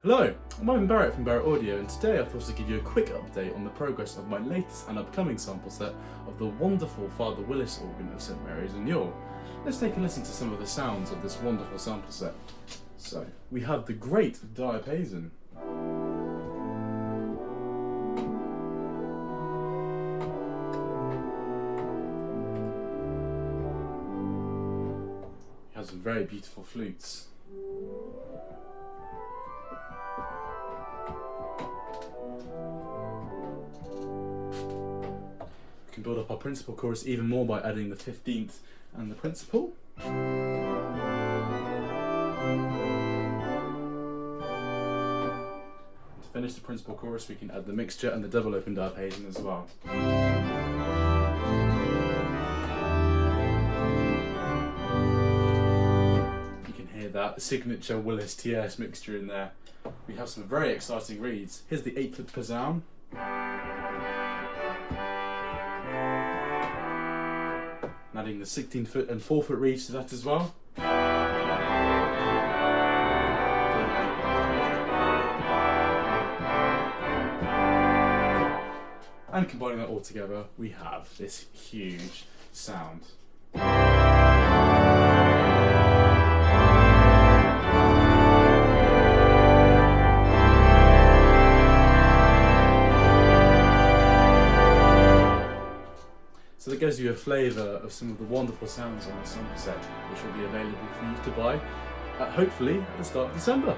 Hello, I'm Barrett from Barrett Audio, and today I thought I'd give you a quick update on the progress of my latest and upcoming sample set of the wonderful Father Willis organ of St Mary's in Ewell. Let's take a listen to some of the sounds of this wonderful sample set. So, we have the great diapason. It has some very beautiful flutes. We can build up our principal chorus even more by adding the 15th and the principal. To finish the principal chorus, we can add the mixture and the double open diapason as well. You can hear that signature Willis TS mixture in there. We have some very exciting reeds. Here's the 8-foot pazzown. Adding the 16-foot and 4-foot reeds to that as well. And combining that all together, we have this huge sound. So that gives you a flavour of some of the wonderful sounds on the sample set, which will be available for you to buy, hopefully at the start of December.